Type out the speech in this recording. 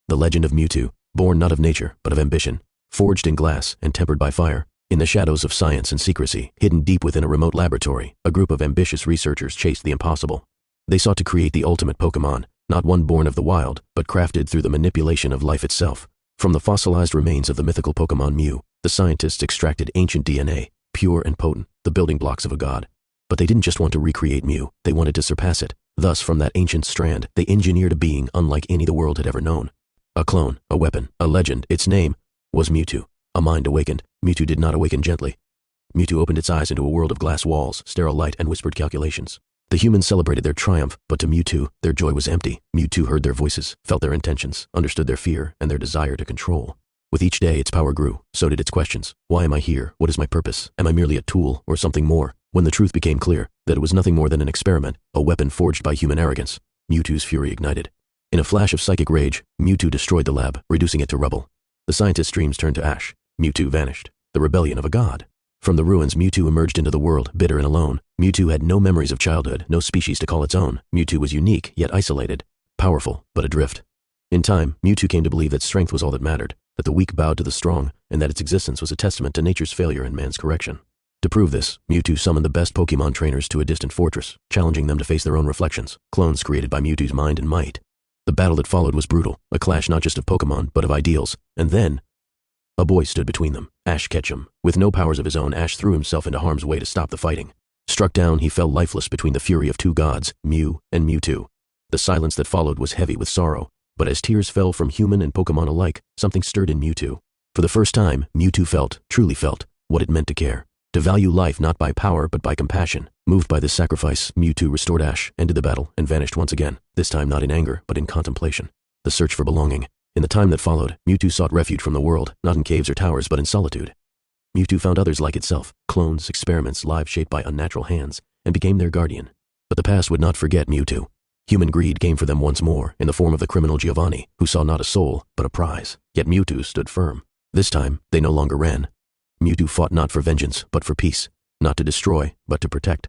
The legend of Mewtwo, born not of nature, but of ambition, forged in glass and tempered by fire. In the shadows of science and secrecy, hidden deep within a remote laboratory, a group of ambitious researchers chased the impossible. They sought to create the ultimate Pokemon, not one born of the wild, but crafted through the manipulation of life itself. From the fossilized remains of the mythical Pokemon Mew, the scientists extracted ancient DNA, pure and potent, the building blocks of a god. But they didn't just want to recreate Mew, they wanted to surpass it. Thus, from that ancient strand, they engineered a being unlike any the world had ever known. A clone, a weapon, a legend. Its name was Mewtwo. A mind awakened. Mewtwo did not awaken gently. Mewtwo opened its eyes into a world of glass walls, sterile light, and whispered calculations. The humans celebrated their triumph, but to Mewtwo, their joy was empty. Mewtwo heard their voices, felt their intentions, understood their fear, and their desire to control. With each day, its power grew. So did its questions. Why am I here? What is my purpose? Am I merely a tool, or something more? When the truth became clear, that it was nothing more than an experiment, a weapon forged by human arrogance, Mewtwo's fury ignited. In a flash of psychic rage, Mewtwo destroyed the lab, reducing it to rubble. The scientists' dreams turned to ash. Mewtwo vanished. The rebellion of a god. From the ruins, Mewtwo emerged into the world, bitter and alone. Mewtwo had no memories of childhood, no species to call its own. Mewtwo was unique, yet isolated. Powerful, but adrift. In time, Mewtwo came to believe that strength was all that mattered, that the weak bowed to the strong, and that its existence was a testament to nature's failure and man's correction. To prove this, Mewtwo summoned the best Pokemon trainers to a distant fortress, challenging them to face their own reflections, clones created by Mewtwo's mind and might. The battle that followed was brutal, a clash not just of Pokemon, but of ideals, and then a boy stood between them, Ash Ketchum. With no powers of his own, Ash threw himself into harm's way to stop the fighting. Struck down, he fell lifeless between the fury of two gods, Mew and Mewtwo. The silence that followed was heavy with sorrow, but as tears fell from human and Pokemon alike, something stirred in Mewtwo. For the first time, Mewtwo felt, truly felt, what it meant to care. To value life not by power, but by compassion. Moved by this sacrifice, Mewtwo restored Ash, ended the battle, and vanished once again, this time not in anger, but in contemplation. The search for belonging. In the time that followed, Mewtwo sought refuge from the world, not in caves or towers, but in solitude. Mewtwo found others like itself, clones, experiments, lives shaped by unnatural hands, and became their guardian. But the past would not forget Mewtwo. Human greed came for them once more, in the form of the criminal Giovanni, who saw not a soul, but a prize. Yet Mewtwo stood firm. This time, they no longer ran. Mewtwo fought not for vengeance, but for peace. Not to destroy, but to protect.